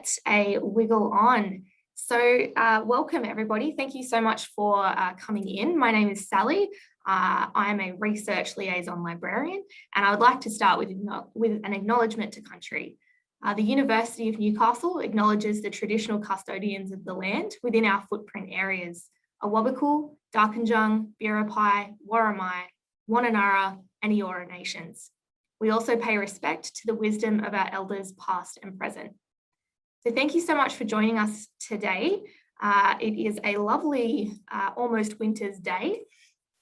get a wiggle on. So welcome everybody. Thank you so much for coming in. My name is Sally. I am a Research Liaison Librarian, and I would like to start with an acknowledgement to country. The University of Newcastle acknowledges the traditional custodians of the land within our footprint areas: Awabakal, Darkinjung, Biripi, Worimi, Wananara, and Eora nations. We also pay respect to the wisdom of our elders past and present. So thank you so much for joining us today. It is a lovely, almost winter's day,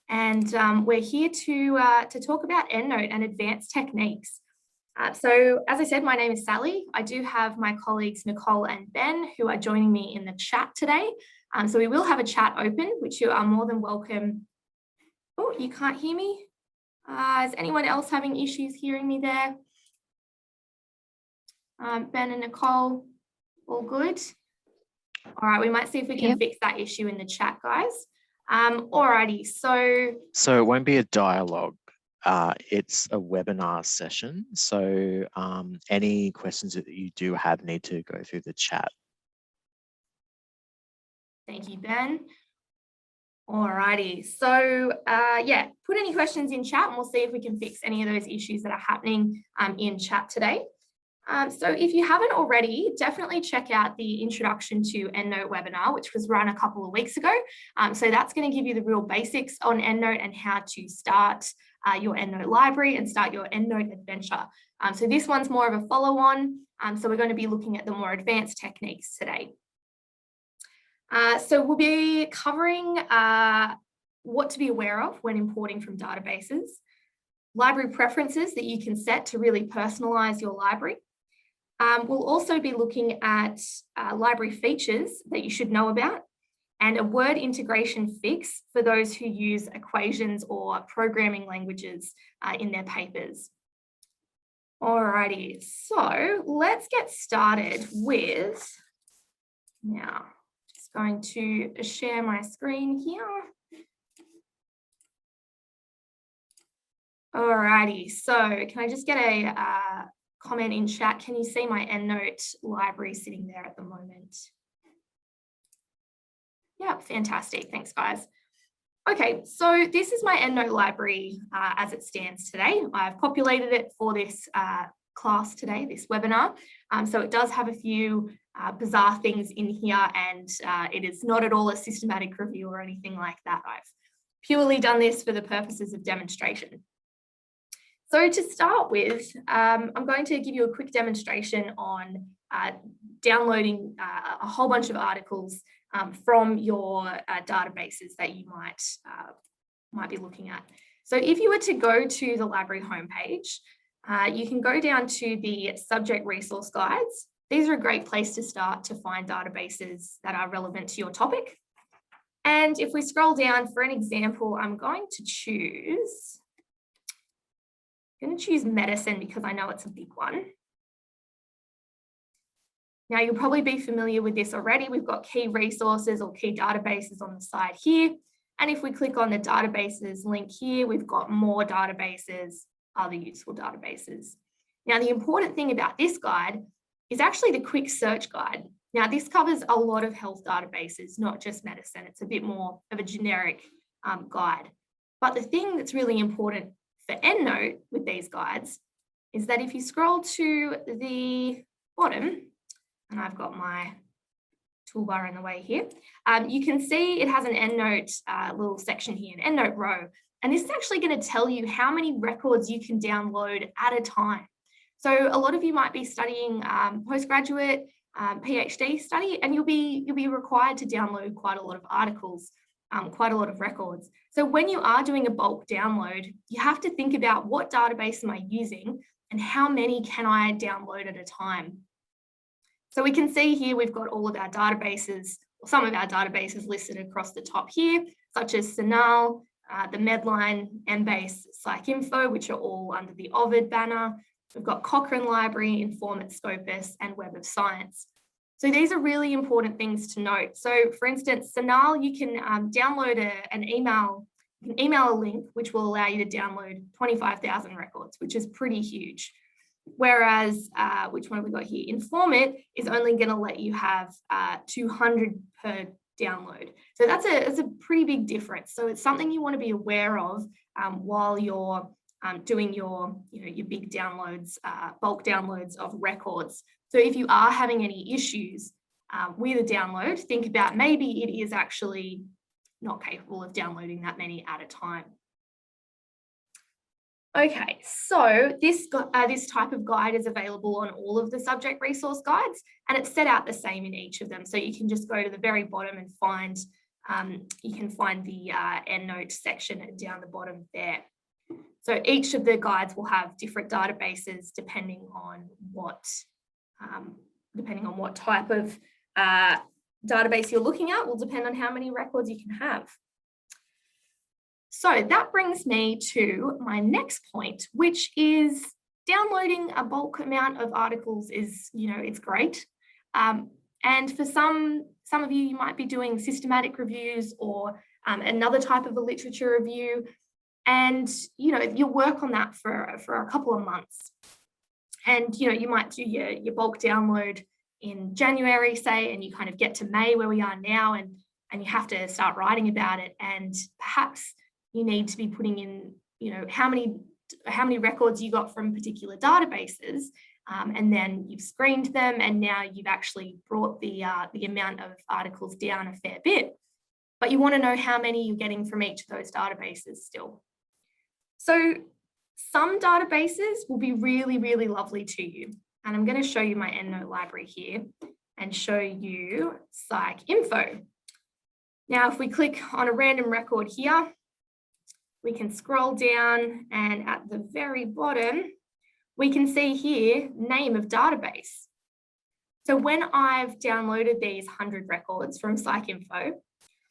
and we're here to talk about EndNote and advanced techniques. So as I said, my name is Sally. I do have my colleagues Nicole and Ben who are joining me in the chat today. So we will have a chat open, which you are more than welcome. Oh, you can't hear me? Is anyone else having issues hearing me there? Ben and Nicole, all good? All right, we might see if we can fix that issue in the chat, guys. Alrighty, so it won't be a dialogue. It's a webinar session. So any questions that you do have need to go through the chat. Thank you, Ben. Alrighty, so yeah, put any questions in chat and we'll see if we can fix any of those issues that are happening in chat today. So if you haven't already, definitely check out the Introduction to EndNote webinar, which was run a couple of weeks ago. So that's going to give you the real basics on EndNote and how to start your EndNote library and start your EndNote adventure. So this one's more of a follow-on. So we're going to be looking at the more advanced techniques today. So we'll be covering what to be aware of when importing from databases, library preferences that you can set to really personalize your library. We'll also be looking at library features that you should know about, and a word integration fix for those who use equations or programming languages in their papers. Alrighty, so let's get started with, now, just going to share my screen here. Alrighty, so can I just get a comment in chat? Can you see my EndNote library sitting there at the moment? Yeah, fantastic. Thanks, guys. Okay, so this is my EndNote library as it stands today. I've populated it for this class today, this webinar. So it does have a few bizarre things in here, and it is not at all a systematic review or anything like that. I've purely done this for the purposes of demonstration. So to start with, I'm going to give you a quick demonstration on downloading a whole bunch of articles from your databases that you might be looking at. So if you were to go to the library homepage, you can go down to the subject resource guides. These are a great place to start to find databases that are relevant to your topic. And if we scroll down, for an example, I'm going to choose medicine because I know it's a big one. Now, you'll probably be familiar with this already. We've got key resources or key databases on the side here. And if we click on the databases link here, we've got more databases, other useful databases. Now, the important thing about this guide is actually the quick search guide. Now, this covers a lot of health databases, not just medicine. It's a bit more of a generic guide. But the thing that's really important for EndNote with these guides is that if you scroll to the bottom, and I've got my toolbar in the way here, you can see it has an EndNote little section here, an EndNote row. And this is actually going to tell you how many records you can download at a time. So a lot of you might be studying postgraduate, PhD study, and you'll be required to download quite a lot of articles, quite a lot of records. So when you are doing a bulk download, you have to think about what database am I using and how many can I download at a time. So we can see here we've got all of our databases, or some of our databases listed across the top here, such as CINAHL, the Medline, Embase, PsycInfo, which are all under the Ovid banner. We've got Cochrane Library, Informit, Scopus, and Web of Science. So these are really important things to note. So for instance, CINAHL, you can download an email, you can email a link, which will allow you to download 25,000 records, which is pretty huge. Whereas, which one have we got here? Informant is only going to let you have 200 per download. So that's a pretty big difference. So it's something you want to be aware of while you're doing your big downloads, bulk downloads of records. So if you are having any issues with a download, think about maybe it is actually not capable of downloading that many at a time. Okay, so this type of guide is available on all of the subject resource guides, and it's set out the same in each of them. So you can just go to the very bottom and find, you can find the EndNote section down the bottom there. So each of the guides will have different databases depending on what type of database you're looking at will depend on how many records you can have. So that brings me to my next point, which is downloading a bulk amount of articles is, it's great. And for some of you, you might be doing systematic reviews or another type of a literature review. And, you'll work on that for a couple of months. And, you might do your bulk download in January, say, and you kind of get to May where we are now, and you have to start writing about it. And perhaps you need to be putting in, how many records you got from particular databases, and then you've screened them, and now you've actually brought the amount of articles down a fair bit. But you want to know how many you're getting from each of those databases still. So some databases will be really, really lovely to you. And I'm going to show you my Endnote library here and show you PsycInfo. Now, if we click on a random record here, we can scroll down, and at the very bottom, we can see here, name of database. So when I've downloaded these 100 records from PsycInfo,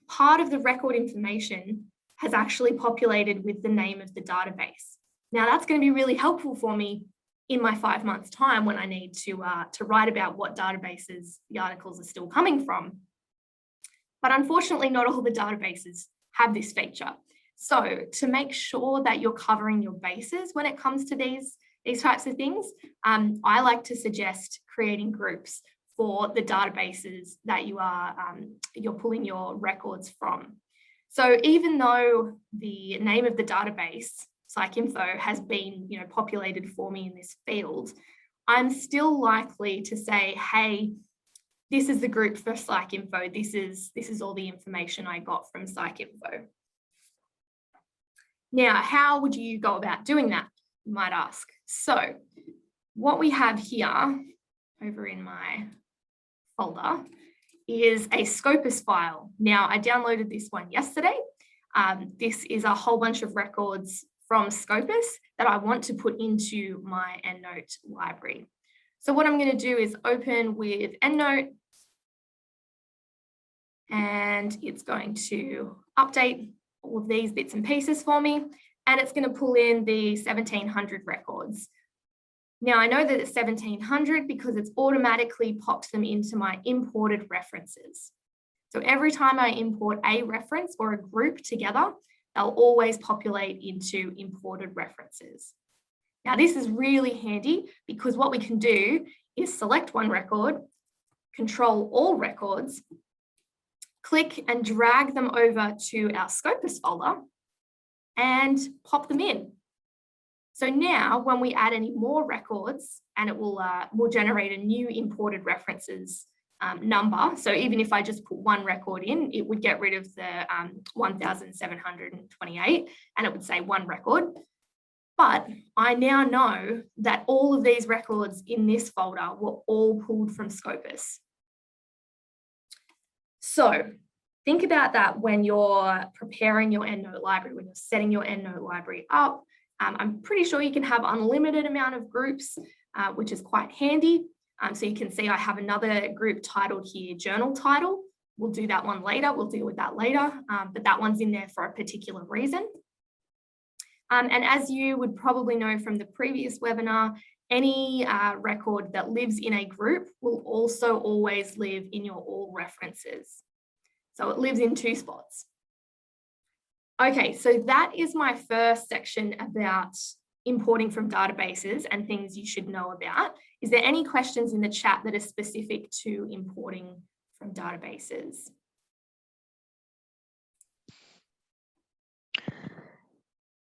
part of the record information has actually populated with the name of the database. Now that's going to be really helpful for me in my 5 months' time when I need to write about what databases the articles are still coming from. But unfortunately, not all the databases have this feature. So to make sure that you're covering your bases when it comes to these types of things, I like to suggest creating groups for the databases that you're pulling your records from. So even though the name of the database, PsycInfo, has been populated for me in this field, I'm still likely to say, hey, this is the group for PsycInfo. This is all the information I got from PsycInfo. Now, how would you go about doing that, you might ask? So what we have here over in my folder is a Scopus file. Now, I downloaded this one yesterday. This is a whole bunch of records from Scopus that I want to put into my Endnote library. So what I'm going to do is open with Endnote, and it's going to update all of these bits and pieces for me, and it's going to pull in the 1700 records. Now I know that it's 1700 because it's automatically popped them into my imported references. So every time I import a reference or a group together, they'll always populate into imported references. Now this is really handy because what we can do is select one record, control all records, click and drag them over to our Scopus folder and pop them in. So now when we add any more records, and it will generate a new imported references number. So even if I just put one record in, it would get rid of the 1728 and it would say one record. But I now know that all of these records in this folder were all pulled from Scopus. So think about that when you're preparing your Endnote library, when you're setting your Endnote library up. I'm pretty sure you can have unlimited amount of groups, which is quite handy. So you can see I have another group titled here, Journal Title. We'll do that one later. We'll deal with that later, but that one's in there for a particular reason. And as you would probably know from the previous webinar, any record that lives in a group will also always live in your all references. So it lives in 2 spots. Okay, so that is my first section about importing from databases and things you should know about. Is there any questions in the chat that are specific to importing from databases?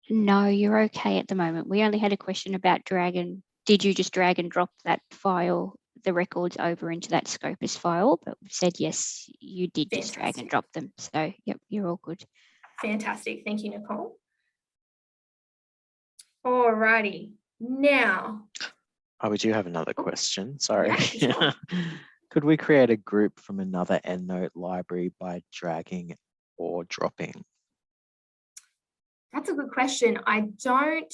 No, you're okay at the moment. We only had a question about did you just drag and drop that file, the records over into that Scopus file? But we said, yes, you did just drag and drop them. So, yep, you're all good. Fantastic. Thank you, Nicole. All righty. Now. Oh, we do have another question. Sorry. Yeah, sure. Could we create a group from another EndNote library by dragging or dropping? That's a good question. I don't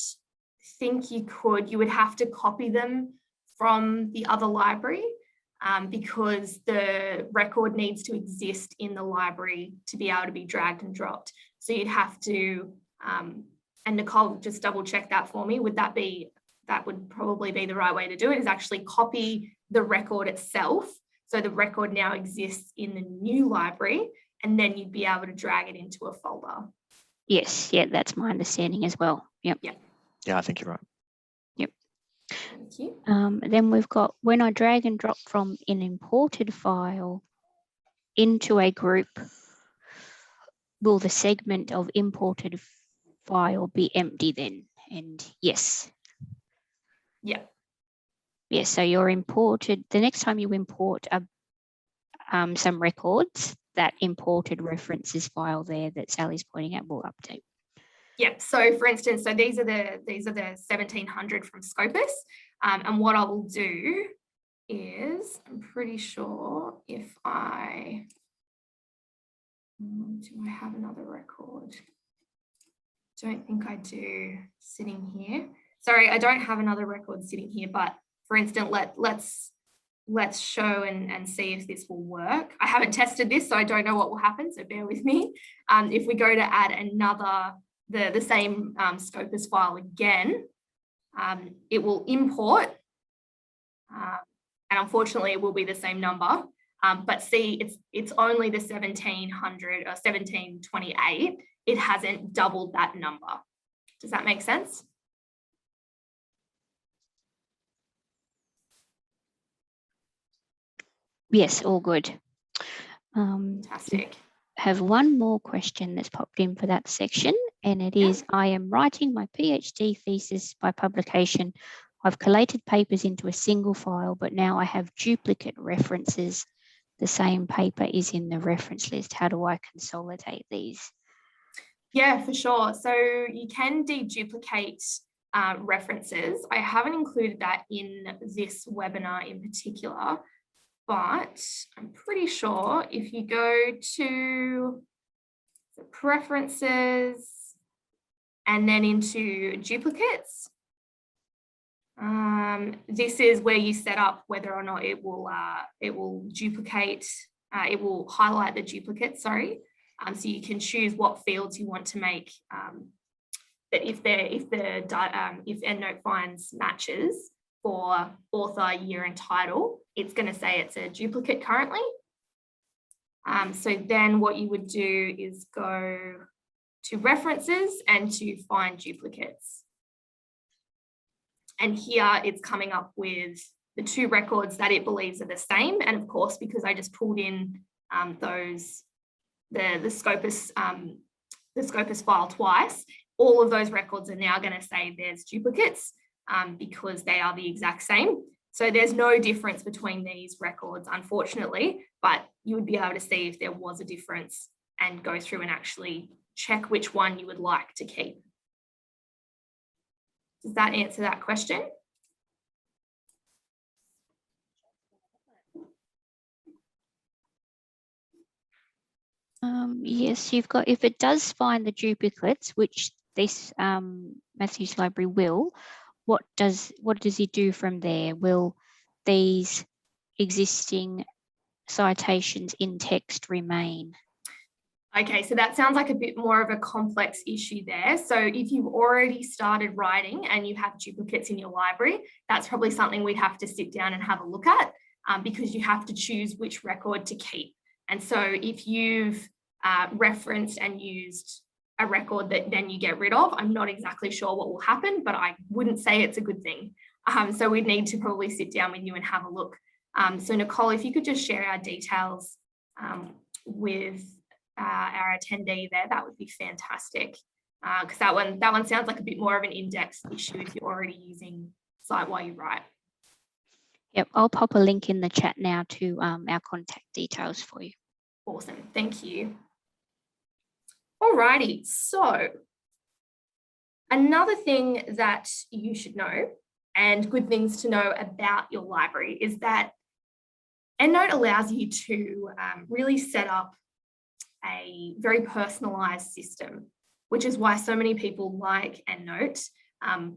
think you could. You would have to copy them from the other library because the record needs to exist in the library to be able to be dragged and dropped. So you'd have to, and Nicole, just double check that for me. That would probably be the right way to do it, is actually copy the record itself. So the record now exists in the new library, and then you'd be able to drag it into a folder. Yes, yeah, that's my understanding as well. Yep. Yeah, I think you're right. Yep. Thank you. Then we've got when I drag and drop from an imported file into a group, will the segment of imported file be empty then? And yes. Yeah. Yes, so you're imported, the next time you import some records, that imported references file there that Sally's pointing out will update. Yeah, so for instance, so these are the 1700 from Scopus. And what I will do is, I'm pretty sure if do I have another record? Don't think I do sitting here. Sorry, I don't have another record sitting here, but for instance, let's show and see if this will work. I haven't tested this, so I don't know what will happen, so bear with me. If we go to add another, the same Scopus file again, it will import, and unfortunately it will be the same number, but see, it's only the 1700 or 1728. It hasn't doubled that number. Does that make sense? Yes, all good. Fantastic. Have one more question that's popped in for that section, and it is, I am writing my PhD thesis by publication. I've collated papers into a single file, but now I have duplicate references. The same paper is in the reference list. How do I consolidate these? Yeah, for sure. So you can deduplicate references. I haven't included that in this webinar in particular, but I'm pretty sure if you go to the preferences and then into duplicates, this is where you set up whether or not it will duplicate, it will highlight the duplicate, sorry. So you can choose what fields you want to make that if EndNote finds matches for author, year, and title, it's going to say it's a duplicate currently. So then what you would do is go to references and to find duplicates. And here it's coming up with the two records that it believes are the same. And of course, because I just pulled in the Scopus file twice, all of those records are now going to say there's duplicates because they are the exact same. So there's no difference between these records, unfortunately, but you would be able to see if there was a difference and go through and actually check which one you would like to keep. Does that answer that question? Yes, you've got, if it does find the duplicates, which this Matthews Library will, what does it do from there? Will these existing citations in text remain? Okay, so that sounds like a bit more of a complex issue there. So if you've already started writing and you have duplicates in your library, that's probably something we'd have to sit down and have a look at because you have to choose which record to keep. And so if you've referenced and used a record that then you get rid of. I'm not exactly sure what will happen, but I wouldn't say it's a good thing. So we'd need to probably sit down with you and have a look. So Nicole, if you could just share our details with our attendee there, that would be fantastic. Because that one sounds like a bit more of an in-depth issue if you're already using Cite While You Write. Yep, I'll pop a link in the chat now to our contact details for you. Awesome, thank you. Alrighty, so another thing that you should know and good things to know about your library is that Endnote allows you to really set up a very personalized system, which is why so many people like Endnote,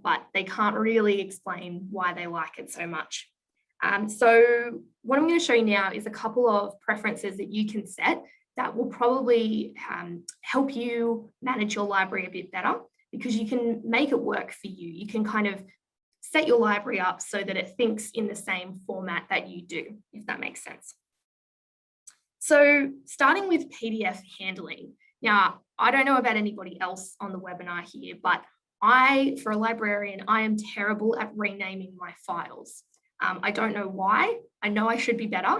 but they can't really explain why they like it so much. So what I'm going to show you now is a couple of preferences that you can set that will probably help you manage your library a bit better, because you can make it work for you. You can kind of set your library up so that it thinks in the same format that you do, if that makes sense. So starting with PDF handling. Now, I don't know about anybody else on the webinar here, but for a librarian, I am terrible at renaming my files. I don't know why. I know I should be better,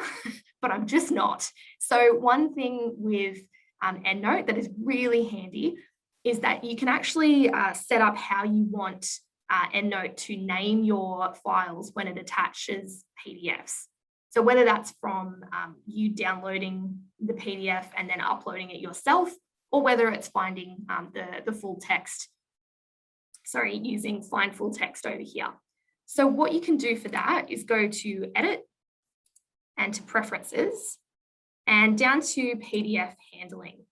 but I'm just not. So one thing with Endnote that is really handy is that you can actually set up how you want Endnote to name your files when it attaches PDFs. So whether that's from you downloading the PDF and then uploading it yourself, or whether it's finding the full text, using find full text over here. So what you can do for that is go to Edit and to Preferences and down to PDF Handling.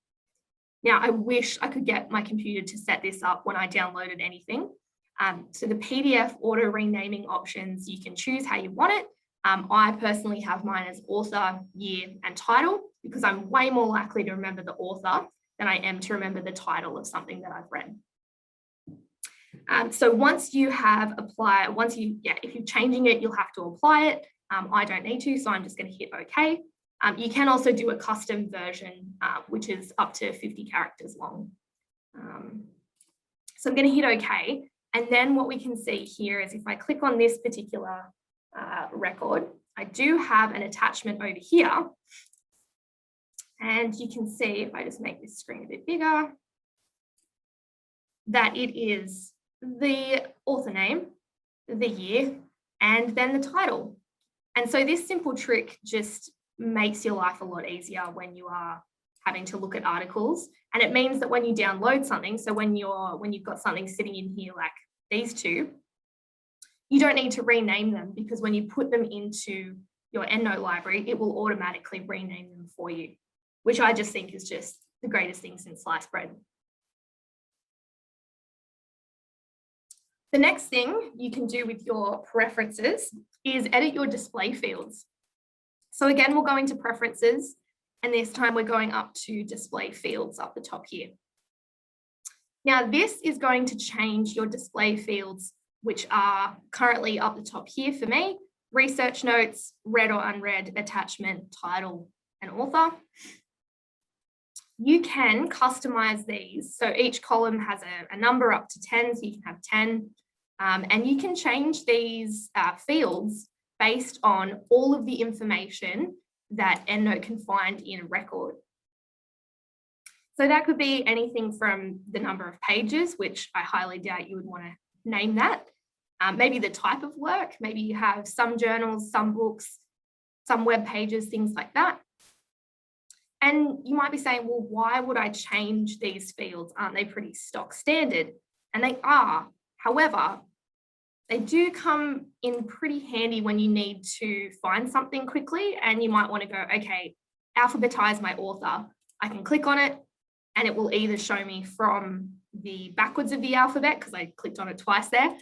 Now, I wish I could get my computer to set this up when I downloaded anything. So the PDF auto renaming options, you can choose how you want it. I personally have mine as author, year, and title, because I'm way more likely to remember the author than I am to remember the title of something that I've read. So once you have applied, if you're changing it, you'll have to apply it. I don't need to, so I'm just going to hit OK. You can also do a custom version, which is up to 50 characters long. So I'm going to hit OK. And then what we can see here is if I click on this particular record, I do have an attachment over here. And you can see, if I just make this screen a bit bigger, that it is the author name, the year, and then the title. And so this simple trick just makes your life a lot easier when you are having to look at articles. And it means that when you download something, so when you've got something sitting in here like these two, you don't need to rename them, because when you put them into your Endnote library, it will automatically rename them for you, which I just think is just the greatest thing since sliced bread. The next thing you can do with your preferences is edit your display fields. So again, we'll go into preferences, and this time we're going up to display fields up the top here. Now, this is going to change your display fields, which are currently up the top here for me: research notes, read or unread, attachment, title, and author. You can customize these. So each column has a number up to 10, so you can have 10. And you can change these fields based on all of the information that Endnote can find in a record. So that could be anything from the number of pages, which I highly doubt you would want to name that. Maybe the type of work. Maybe you have some journals, some books, some web pages, things like that. And you might be saying, well, why would I change these fields? Aren't they pretty stock standard? And they are. However, they do come in pretty handy when you need to find something quickly, and you might want to go, okay, alphabetize my author. I can click on it and it will either show me from the backwards of the alphabet, because I clicked on it twice there,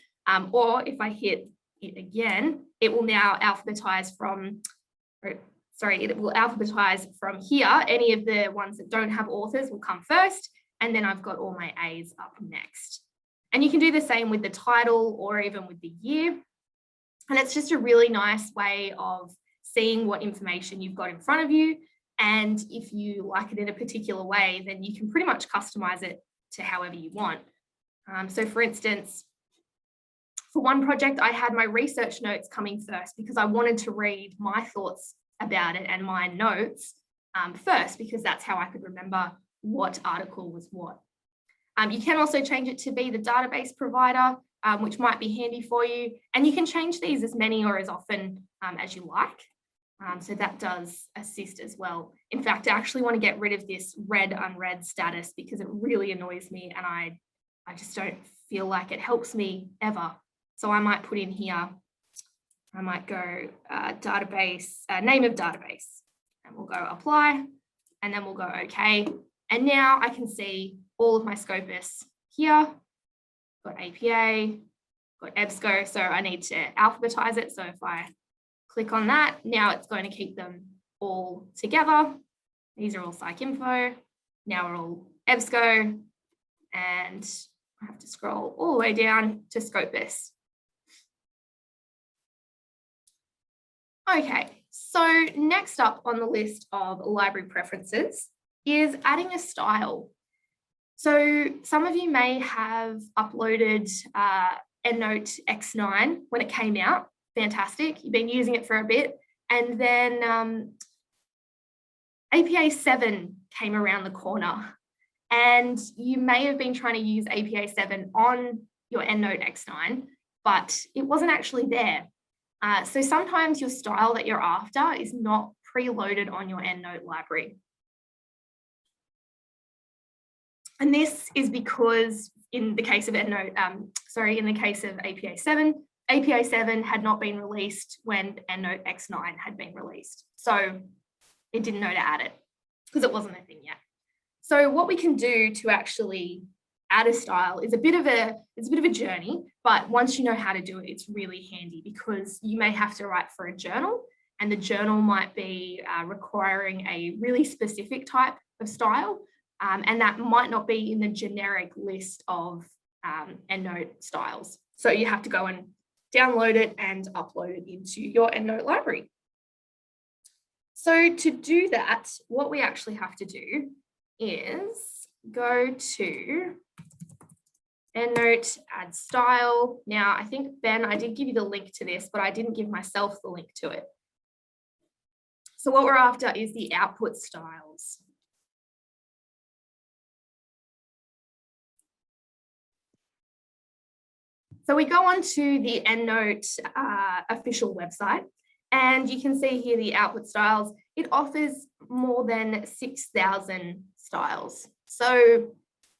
or if I hit it again, it will now alphabetize from, it will alphabetize from here. Any of the ones that don't have authors will come first, and then I've got all my A's up next. And you can do the same with the title or even with the year. And it's just a really nice way of seeing what information you've got in front of you. And if you like it in a particular way, then you can pretty much customize it to however you want. So for instance, for one project, I had my research notes coming first because I wanted to read my thoughts about it and my notes first, because that's how I could remember what article was what. You can also change it to be the database provider, which might be handy for you. And you can change these as many or as often as you like. So that does assist as well. In fact, I actually want to get rid of this read unread status because it really annoys me and I just don't feel like it helps me ever. So I might put in here, I might go database, name of database, and we'll go apply, and then we'll go okay. And now I can see all of my Scopus here, got APA, got EBSCO, so I need to alphabetize it. So if I click on that, now it's going to keep them all together. These are all PsycInfo. Now we're all EBSCO, and I have to scroll all the way down to Scopus. Okay, so next up on the list of library preferences is adding a style. So some of you may have uploaded Endnote X9 when it came out. Fantastic, you've been using it for a bit. And then APA 7 came around the corner. And you may have been trying to use APA 7 on your Endnote X9, but it wasn't actually there. So sometimes your style that you're after is not preloaded on your Endnote library. And this is because in the case of Endnote, in the case of APA 7, APA 7 had not been released when Endnote X9 had been released. So it didn't know to add it because it wasn't a thing yet. So what we can do to actually add a style is a bit of a journey, but once you know how to do it, it's really handy because you may have to write for a journal, and the journal might be requiring a really specific type of style, and that might not be in the generic list of Endnote styles. So you have to go and download it and upload it into your Endnote library. So to do that, what we actually have to do is go to Endnote Add Style. Now, I think, Ben, I did give you the link to this, but I didn't give myself the link to it. So what we're after is the output styles. So we go on to the Endnote official website, and you can see here the output styles. It offers more than 6,000 styles. So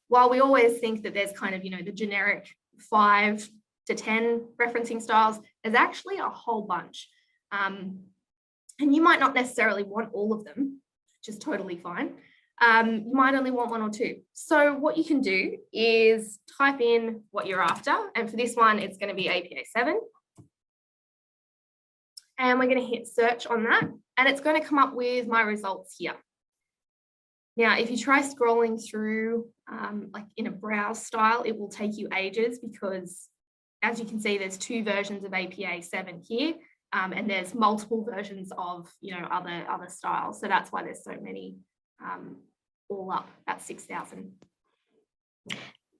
while we always think that there's kind of, the generic 5 to 10 referencing styles, there's actually a whole bunch. And you might not necessarily want all of them, which is totally fine. You might only want 1 or 2. So what you can do is type in what you're after. And for this one, it's going to be APA 7. And we're going to hit search on that. And it's going to come up with my results here. Now, if you try scrolling through like in a browse style, it will take you ages because, as you can see, there's 2 versions of APA 7 here. And there's multiple versions of, other styles. So that's why there's so many all up at 6,000.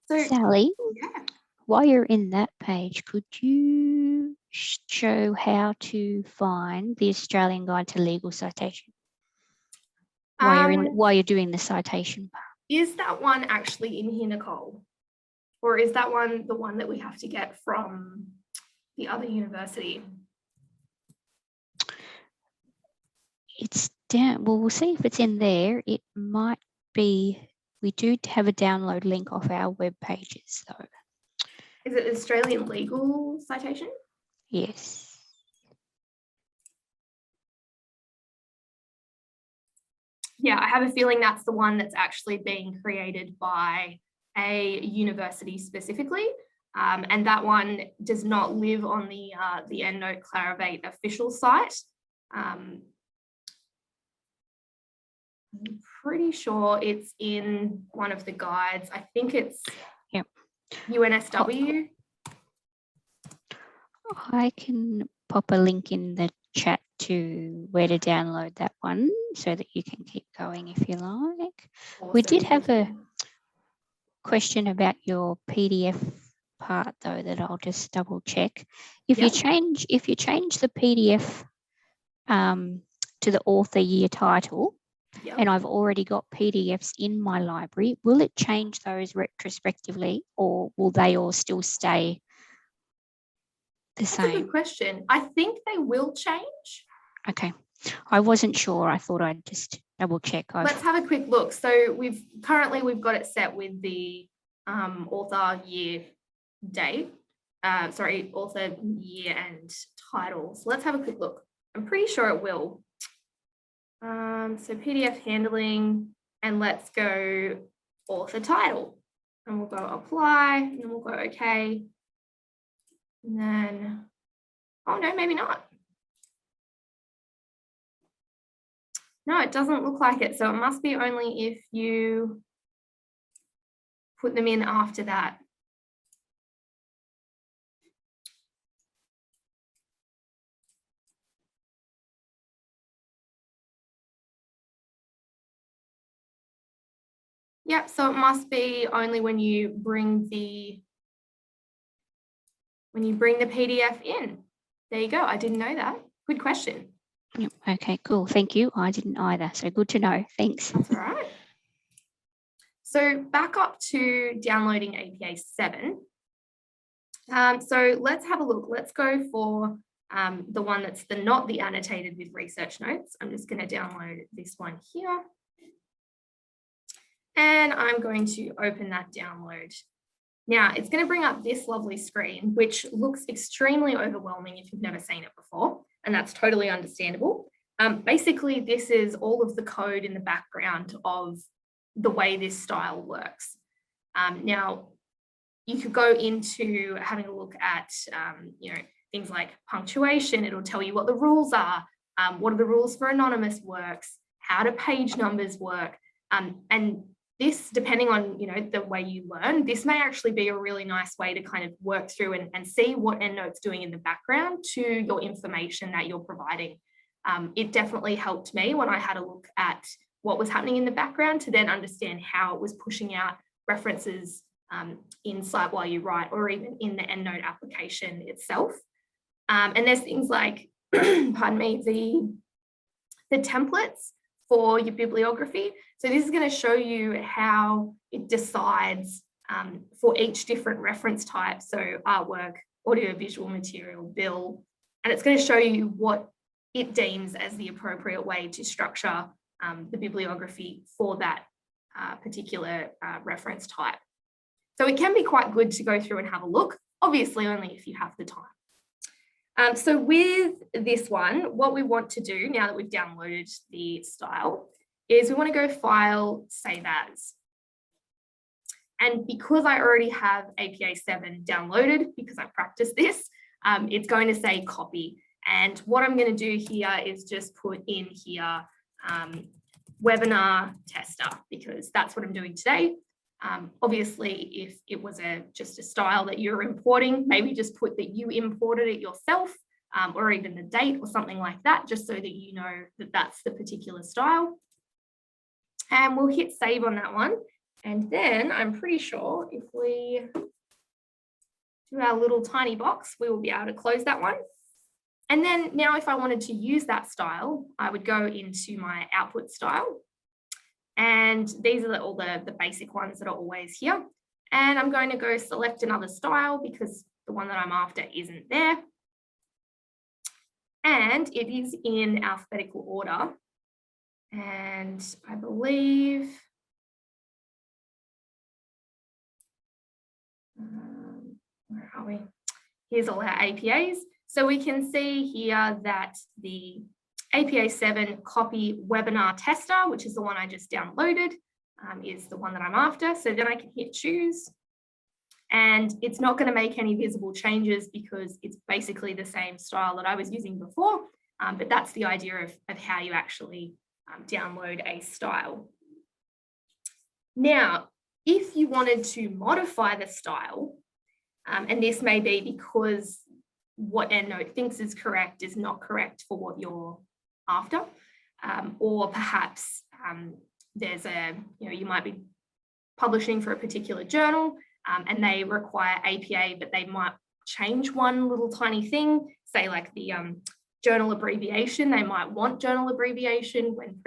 So, Sally, yeah. While you're in that page, could you show how to find the Australian Guide to Legal Citation while you're doing the citation part? Is that one actually in here, Nicole? Or is that one the one that we have to get from the other university? It's down. Well, we'll see if it's in there. It might be. We do have a download link off our web pages, though. Is it Australian Legal Citation? Yes. Yeah, I have a feeling that's the one that's actually being created by a university specifically. And that one does not live on the Endnote Clarivate official site. I'm pretty sure it's in one of the guides. I think it's UNSW. I can pop a link in the chat to where to download that one so that you can keep going if you like. Awesome. We did have a question about your PDF part though that I'll just double check. If you Yep. change the PDF to the author year title, Yep. and I've already got PDFs in my library, will it change those retrospectively, or will they all still stay the That's a good same? question. I think they will change. Okay, I wasn't sure. I thought I'd just double check. Let's have a quick look. So we've got it set with the author year date. Author year and title. So let's have a quick look. I'm pretty sure it will. So PDF handling, and let's go author title, and we'll go apply, and then we'll go okay, and then, oh no, maybe not. No, it doesn't look like it. So it must be only if you put them in after that. Yep, so it must be only when you bring the PDF in. There you go. I didn't know that. Good question. Yep. Okay, cool. Thank you. I didn't either. So good to know. Thanks. That's all right. So back up to downloading APA 7. So let's have a look. Let's go for the one that's not the annotated with research notes. I'm just going to download this one here. And I'm going to open that download. Now it's going to bring up this lovely screen, which looks extremely overwhelming if you've never seen it before, and that's totally understandable. Basically, this is all of the code in the background of the way this style works. Now, you could go into having a look at things like punctuation. It'll tell you what the rules are, what are the rules for anonymous works, how do page numbers work, and this, depending on the way you learn, this may actually be a really nice way to kind of work through and see what Endnote's doing in the background to your information that you're providing. It definitely helped me when I had a look at what was happening in the background to then understand how it was pushing out references in Cite While You Write, or even in the Endnote application itself. And there's things like, pardon me, the templates for your bibliography. So this is going to show you how it decides for each different reference type. So artwork, audiovisual material, bill, and it's going to show you what it deems as the appropriate way to structure the bibliography for that particular reference type. So it can be quite good to go through and have a look, obviously only if you have the time. So with this one, what we want to do now that we've downloaded the style is we want to go File, Save As. And because I already have APA 7 downloaded, because I practiced this, it's going to say copy. And what I'm going to do here is just put in here webinar tester, because that's what I'm doing today. Obviously, if it was just a style that you're importing, maybe just put that you imported it yourself, or even the date or something like that, just so that you know that that's the particular style. And we'll hit save on that one. And then I'm pretty sure if we do our little tiny box, we will be able to close that one. And then now if I wanted to use that style, I would go into my output style. And these are all the basic ones that are always here. And I'm going to go select another style because the one that I'm after isn't there. And it is in alphabetical order. And I believe, where are we? Here's all our APAs. So we can see here that the APA 7 copy webinar tester, which is the one I just downloaded, is the one that I'm after. So then I can hit choose. And it's not going to make any visible changes because it's basically the same style that I was using before. But that's the idea of how you actually download a style. Now, if you wanted to modify the style, and this may be because what Endnote thinks is correct is not correct for what you're after, or perhaps there's you might be publishing for a particular journal and they require APA, but they might change one little tiny thing, say like the journal abbreviation. They might want journal abbreviation when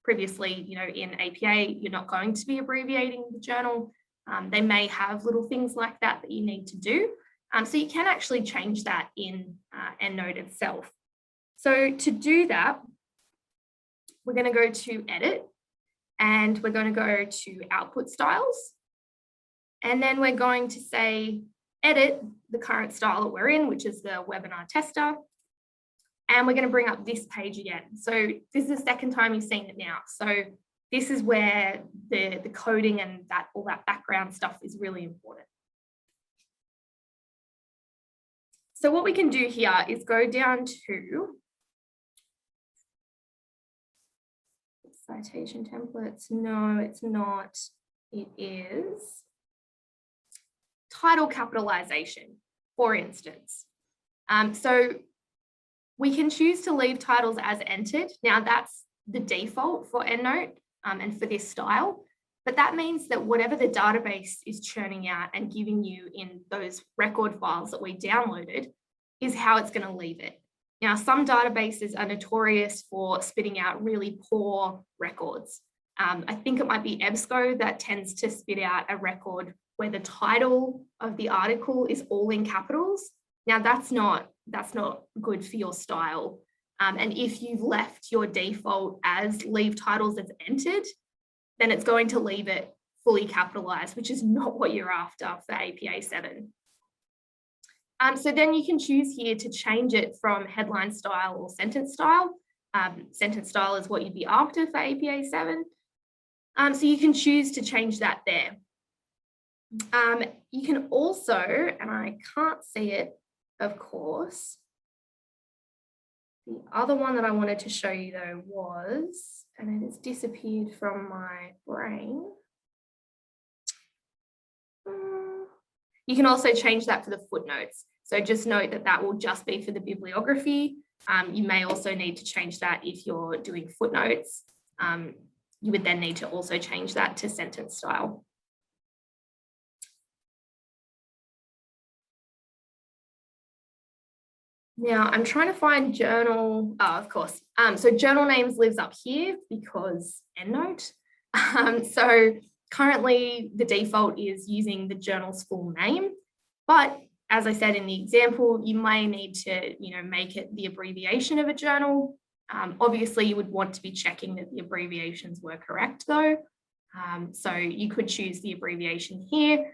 previously, in APA, you're not going to be abbreviating the journal. They may have little things like that that you need to do. So you can actually change that in Endnote itself. So to do that, we're going to go to Edit, and we're going to go to Output Styles. And then we're going to say, edit the current style that we're in, which is the webinar tester. And we're going to bring up this page again. So this is the second time you've seen it now. So this is where the coding and all that background stuff is really important. So what we can do here is go down to citation templates. No, it's not. It is title capitalization, for instance. So we can choose to leave titles as entered. Now that's the default for Endnote and for this style, but that means that whatever the database is churning out and giving you in those record files that we downloaded is how it's going to leave it. Now, some databases are notorious for spitting out really poor records. I think it might be EBSCO that tends to spit out a record where the title of the article is all in capitals. Now, that's not good for your style. And if you've left your default as leave titles as entered, then it's going to leave it fully capitalized, which is not what you're after for APA 7. So then you can choose here to change it from headline style or sentence style. Sentence style is what you'd be after for APA 7. So you can choose to change that there. You can also, and I can't see it, of course. The other one that I wanted to show you though was, and it has disappeared from my brain. You can also change that for the footnotes. So just note that that will just be for the bibliography. You may also need to change that if you're doing footnotes. You would then need to also change that to sentence style. Now I'm trying to find journal, of course. So journal names lives up here because Endnote. So currently the default is using the journal's full name, but as I said in the example, you may need to, make it the abbreviation of a journal. Obviously you would want to be checking that the abbreviations were correct though. So you could choose the abbreviation here.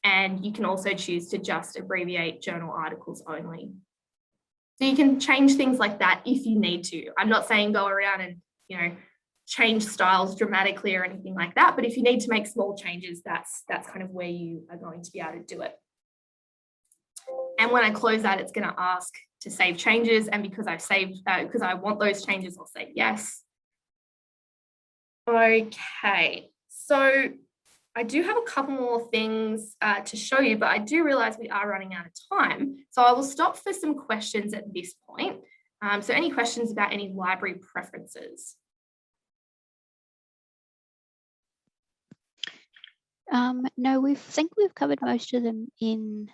And you can also choose to just abbreviate journal articles only. So you can change things like that if you need to. I'm not saying go around and, change styles dramatically or anything like that, but if you need to make small changes, that's kind of where you are going to be able to do it. And when I close that, it's going to ask to save changes. And because I've saved, because I want those changes, I'll say yes. Okay, so I do have a couple more things to show you, but I do realize we are running out of time. So I will stop for some questions at this point. So any questions about any library preferences? No, I think we've covered most of them in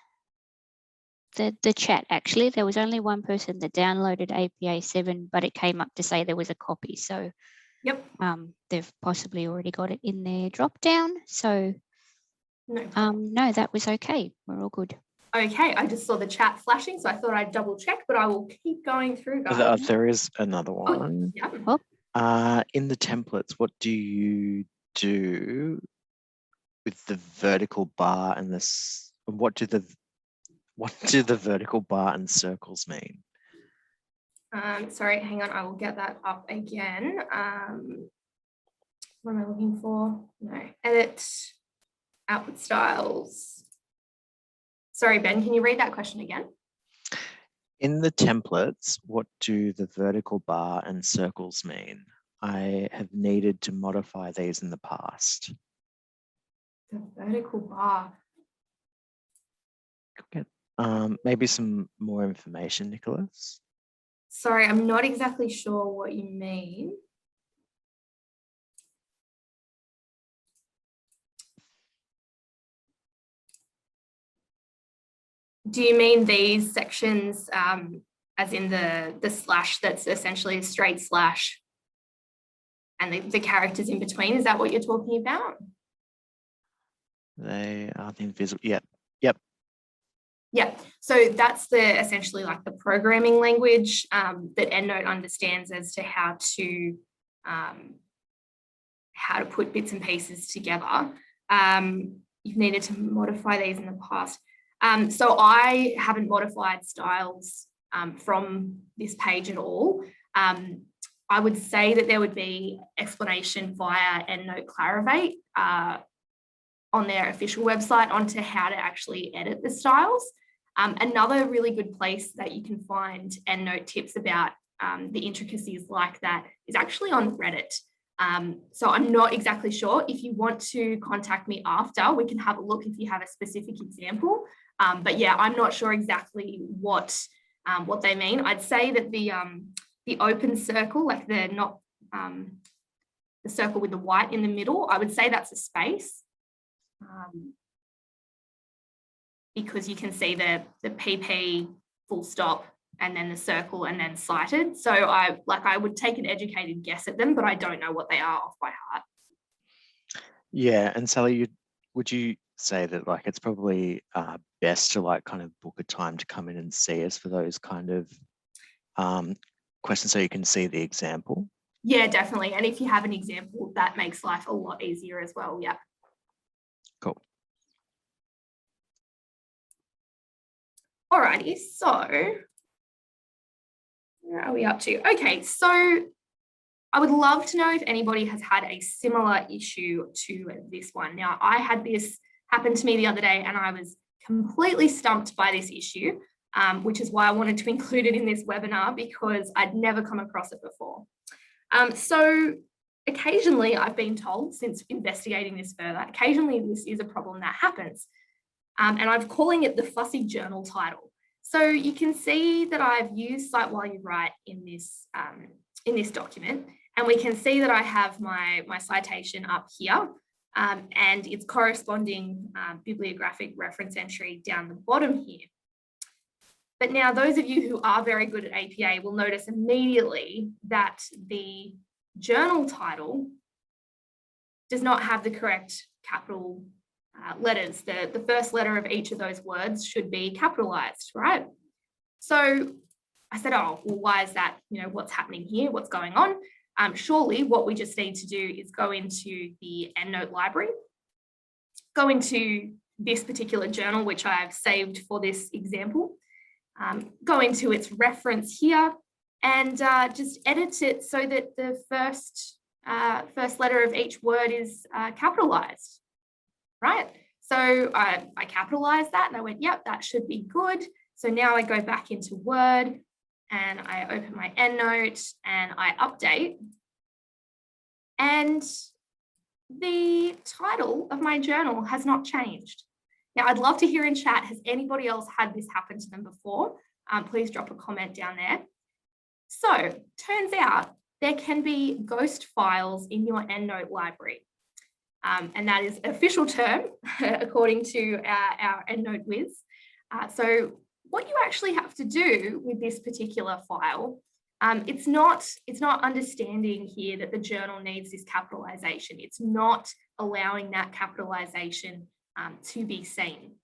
the chat. Actually, there was only one person that downloaded APA 7, but it came up to say there was a copy. So yep, they've possibly already got it in their drop down. So no, that was okay. We're all good. Okay, I just saw the chat flashing, so I thought I'd double check, but I will keep going through, guys. There is another one. Oh, yeah. In the templates, what do you do with the vertical bar and this? What do the vertical bar and circles mean? Sorry, hang on, I will get that up again. What am I looking for? No, edit, output styles. Sorry, Ben, can you read that question again? In the templates, what do the vertical bar and circles mean? I have needed to modify these in the past. The vertical bar. Okay. Maybe some more information, Nicholas. Sorry, I'm not exactly sure what you mean. Do you mean these sections as in the slash that's essentially a straight slash and the characters in between? Is that what you're talking about? They are the invisible. Yep. Yeah, so that's essentially like the programming language that Endnote understands as to how to put bits and pieces together. You've needed to modify these in the past. So I haven't modified styles from this page at all. I would say that there would be explanation via Endnote Clarivate on their official website onto how to actually edit the styles. Another really good place that you can find Endnote tips about the intricacies like that is actually on Reddit. So I'm not exactly sure. If you want to contact me after, we can have a look if you have a specific example. But yeah, I'm not sure exactly what they mean. I'd say that the open circle, like the circle with the white in the middle, I would say that's a space. Because you can see the PP full stop and then the circle and then cited. So I would take an educated guess at them, but I don't know what they are off by heart. Yeah, and Sally, would you say that like it's probably best to like kind of book a time to come in and see us for those kind of questions so you can see the example? Yeah, definitely. And if you have an example, that makes life a lot easier as well. Yeah. Cool. Alrighty, so where are we up to? Okay, so I would love to know if anybody has had a similar issue to this one. Now, I had this happen to me the other day and I was completely stumped by this issue, which is why I wanted to include it in this webinar because I'd never come across it before. So occasionally I've been told, since investigating this further, occasionally this is a problem that happens. And I'm calling it the fussy journal title. So you can see that I've used Cite While You Write in this document, and we can see that I have my citation up here and its corresponding bibliographic reference entry down the bottom here. But now those of you who are very good at APA will notice immediately that the journal title does not have the correct capital letters. The first letter of each of those words should be capitalized, right? So I said, oh, well, why is that? You know, what's happening here? What's going on? Surely what we just need to do is go into the Endnote library, go into this particular journal, which I've saved for this example, go into its reference here and just edit it so that the first letter of each word is capitalized. Right, so I capitalized that and I went, yep, that should be good. So now I go back into Word and I open my EndNote and I update. And the title of my journal has not changed. Now, I'd love to hear in chat, has anybody else had this happen to them before? Please drop a comment down there. So, turns out there can be ghost files in your EndNote library. And that is an official term, according to our EndNote whiz. So what you actually have to do with this particular file, it's not understanding here that the journal needs this capitalization. It's not allowing that capitalization to be seen.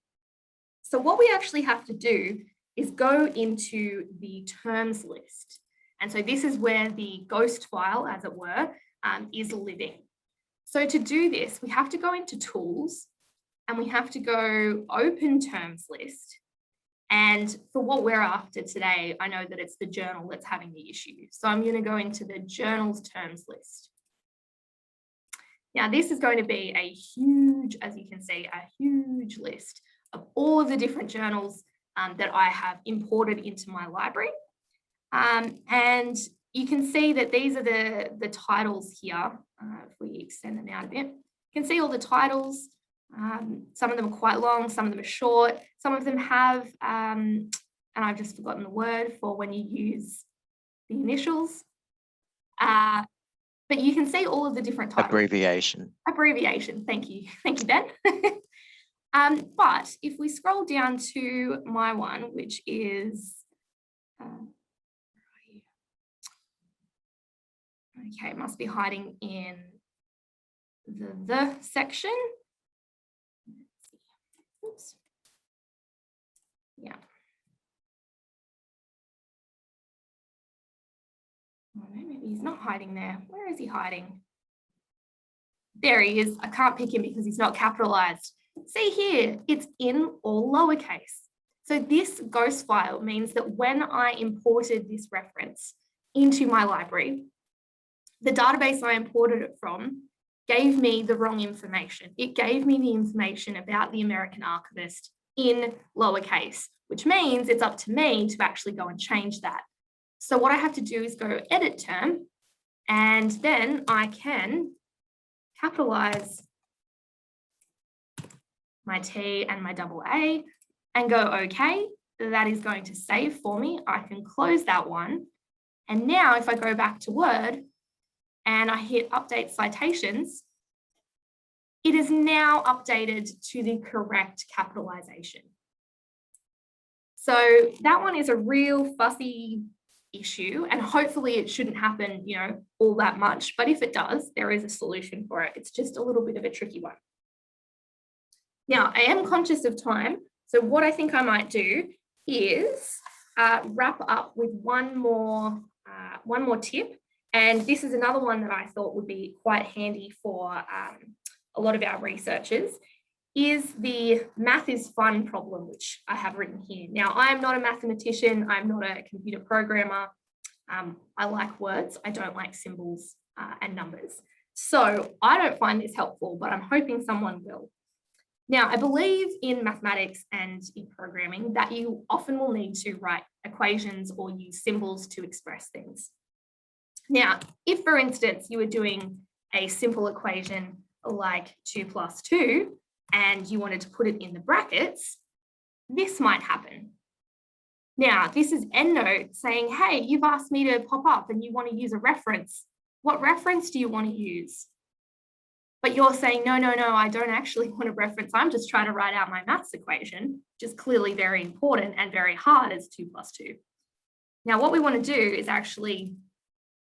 So what we actually have to do is go into the terms list. And so this is where the ghost file, as it were, is living. So to do this, we have to go into Tools and we have to go Open Terms List. And for what we're after today, I know that it's the journal that's having the issue. So I'm going to go into the Journals Terms List. Now, this is going to be a huge, as you can see, a huge list of all of the different journals that I have imported into my library. And you can see that these are the titles here. If we extend them out a bit, you can see all the titles. Some of them are quite long, some of them are short. Some of them have, and I've just forgotten the word for when you use the initials. But you can see all of the different titles. Abbreviation. Abbreviation, thank you. Thank you, Ben. But if we scroll down to my one, which is, okay, it must be hiding in the section. Oops. Yeah. Oh, maybe he's not hiding there. Where is he hiding? There he is. I can't pick him because he's not capitalized. See here, it's in all lowercase. So this ghost file means that when I imported this reference into my library, the database I imported it from gave me the wrong information. It gave me the information about the American archivist in lowercase, which means it's up to me to actually go and change that. So what I have to do is go edit term, and then I can capitalize my T and my double A and go OK. That is going to save for me. I can close that one. And now if I go back to Word and I hit update citations, it is now updated to the correct capitalization. So that one is a real fussy issue, and hopefully it shouldn't happen, all that much. But if it does, there is a solution for it. It's just a little bit of a tricky one. Now, I am conscious of time. So what I think I might do is wrap up with one more tip. And this is another one that I thought would be quite handy for a lot of our researchers, is the math is fun problem, which I have written here. Now, I am not a mathematician. I'm not a computer programmer. I like words. I don't like symbols and numbers. So I don't find this helpful, but I'm hoping someone will. Now, I believe in mathematics and in programming that you often will need to write equations or use symbols to express things. Now, if, for instance, you were doing a simple equation like 2 + 2, and you wanted to put it in the brackets, this might happen. Now, this is Endnote saying, hey, you've asked me to pop up and you want to use a reference. What reference do you want to use? But you're saying, no, I don't actually want a reference. I'm just trying to write out my maths equation, which is clearly very important and very hard as 2 + 2. Now, what we want to do is actually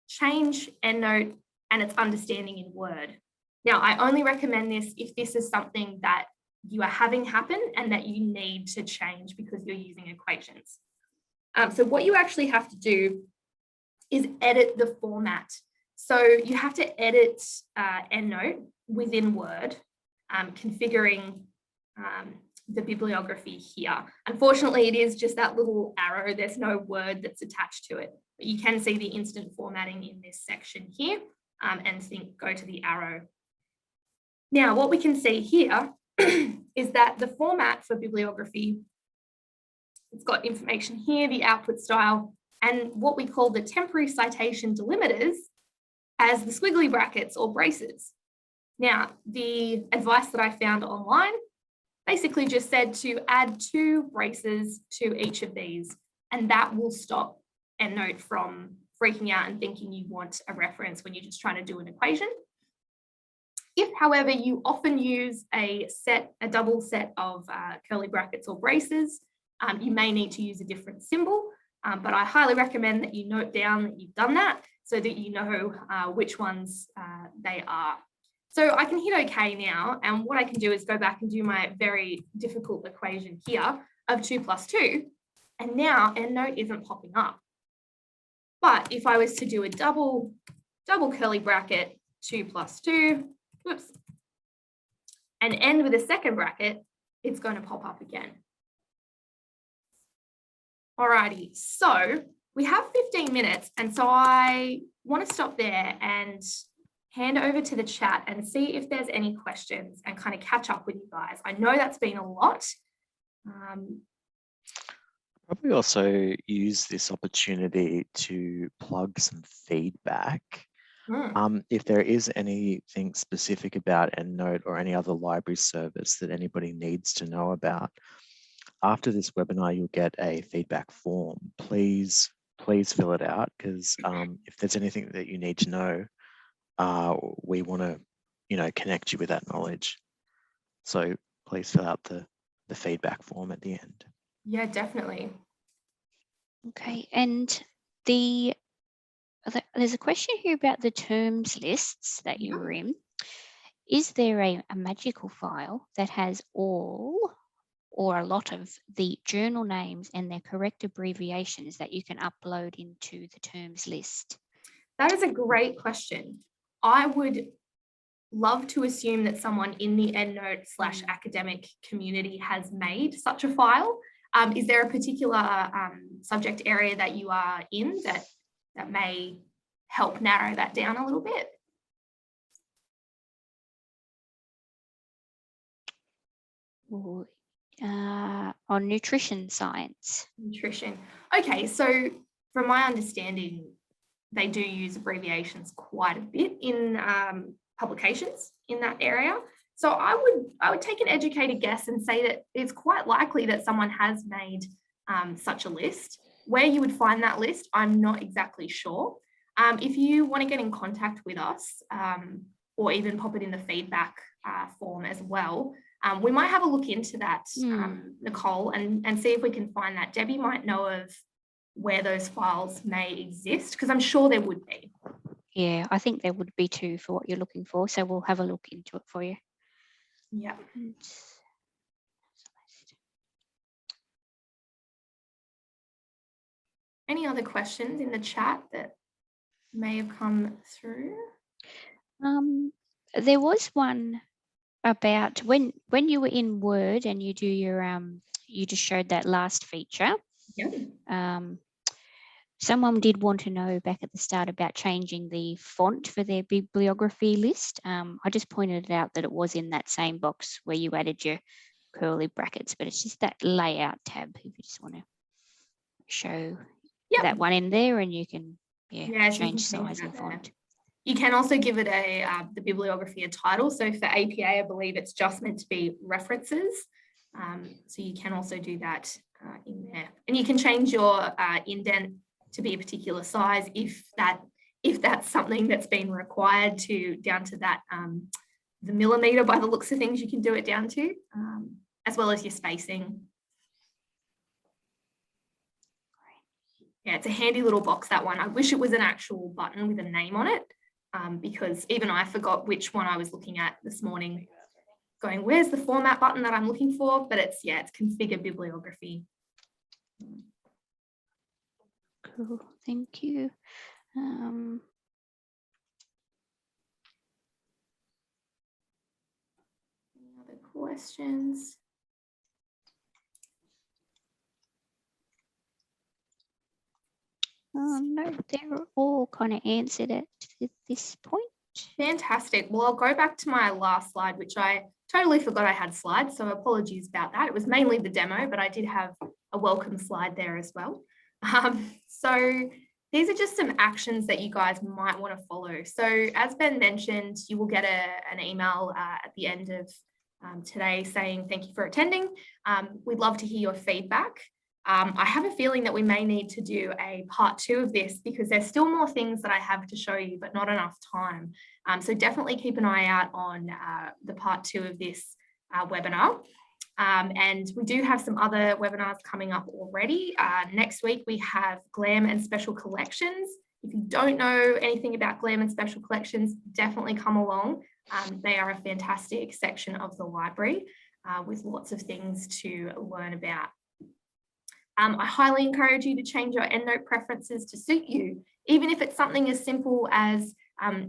change Endnote and its understanding in Word. Now, I only recommend this if this is something that you are having happen and that you need to change because you're using equations. So what you actually have to do is edit the format. So you have to edit Endnote within Word, configuring the bibliography here. Unfortunately, it is just that little arrow. There's no word that's attached to it. But you can see the instant formatting in this section here and go to the arrow. Now, what we can see here is that the format for bibliography, it's got information here, the output style, and what we call the temporary citation delimiters as the squiggly brackets or braces. Now, the advice that I found online basically just said to add 2 braces to each of these, and that will stop Endnote from freaking out and thinking you want a reference when you're just trying to do an equation. If, however, you often use a double set of curly brackets or braces, you may need to use a different symbol, but I highly recommend that you note down that you've done that so that you know which ones they are. So I can hit OK now, and what I can do is go back and do my very difficult equation here of 2 + 2, and now Endnote isn't popping up. But if I was to do a double curly bracket, 2 + 2, whoops, and end with a second bracket, it's going to pop up again. Alrighty, so we have 15 minutes, and so I want to stop there and hand over to the chat and see if there's any questions and kind of catch up with you guys. I know that's been a lot. Probably also use this opportunity to plug some feedback. If there is anything specific about Endnote or any other library service that anybody needs to know about, after this webinar, you'll get a feedback form. Please fill it out, because if there's anything that you need to know, we want to, connect you with that knowledge. So please fill out the feedback form at the end. Yeah, definitely. Okay, and there's a question here about the terms lists that you were in. Is there a magical file that has all or a lot of the journal names and their correct abbreviations that you can upload into the terms list? That is a great question. I would love to assume that someone in the Endnote / academic community has made such a file. Is there a particular subject area that you are in that may help narrow that down a little bit? Ooh, on nutrition science. Nutrition. Okay, so from my understanding, they do use abbreviations quite a bit in publications in that area. So I would take an educated guess and say that it's quite likely that someone has made such a list. Where you would find that list, I'm not exactly sure. If you want to get in contact with us or even pop it in the feedback form as well, we might have a look into that, Nicole, and see if we can find that. Debbie might know of where those files may exist, because I'm sure there would be. Yeah, I think there would be too for what you're looking for. So we'll have a look into it for you. Yeah. Any other questions in the chat that may have come through? There was one about when you were in Word and you do your you just showed that last feature. Yeah. Someone did want to know back at the start about changing the font for their bibliography list. I just pointed it out that it was in that same box where you added your curly brackets, but it's just that layout tab if you just want to show that one in there, and you can change size and font. You can also give it the bibliography a title. So for APA, I believe it's just meant to be references. So you can also do that in there, and you can change your indent to be a particular size if that's something that's been required to down to that the millimeter by the looks of things. You can do it down to as well as your spacing. Yeah, it's a handy little box, that one. I wish it was an actual button with a name on it, because even I forgot which one I was looking at this morning, going, where's the format button that I'm looking for? But it's configure bibliography. Cool, thank you. Any other questions? No, they're all kind of answered at this point. Fantastic. Well, I'll go back to my last slide, which I totally forgot I had slides, so apologies about that. It was mainly the demo, but I did have a welcome slide there as well. So these are just some actions that you guys might want to follow. So as Ben mentioned, you will get an email at the end of today saying thank you for attending. We'd love to hear your feedback. I have a feeling that we may need to do a part 2 of this, because there's still more things that I have to show you, but not enough time. So definitely keep an eye out on the part 2 of this webinar. And we do have some other webinars coming up already. Next week, we have GLAM and Special Collections. If you don't know anything about GLAM and Special Collections, definitely come along. They are a fantastic section of the library with lots of things to learn about. I highly encourage you to change your Endnote preferences to suit you, even if it's something as simple as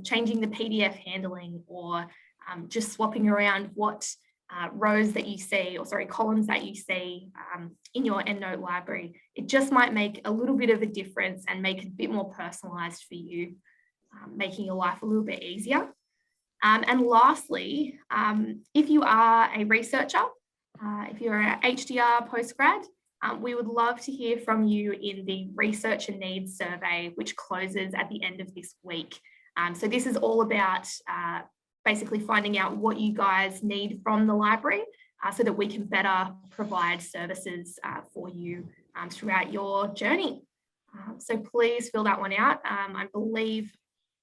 changing the PDF handling, or just swapping around what rows that you see, or sorry, columns that you see in your Endnote library. It just might make a little bit of a difference and make it a bit more personalized for you, making your life a little bit easier. And lastly, if you are a researcher, if you're an HDR postgrad, we would love to hear from you in the Researcher Needs Survey, which closes at the end of this week. So this is all about basically finding out what you guys need from the library so that we can better provide services for you throughout your journey. So please fill that one out. I believe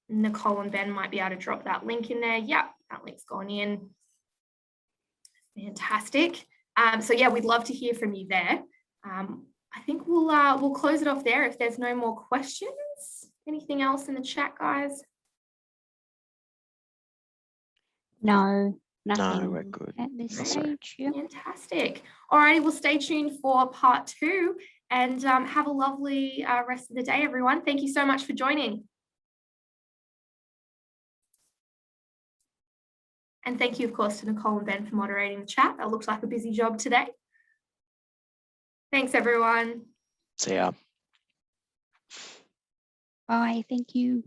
Nicole and Ben might be able to drop that link in there. Yeah, that link's gone in. Fantastic. So yeah, we'd love to hear from you there. I think we'll close it off there if there's no more questions. Anything else in the chat, guys? No, nothing. No, we're good. At this Oh, sorry. stage, yeah. Fantastic. All righty, we'll stay tuned for part 2 and have a lovely rest of the day, everyone. Thank you so much for joining. And thank you, of course, to Nicole and Ben for moderating the chat. That looked like a busy job today. Thanks, everyone. See ya. Bye, thank you.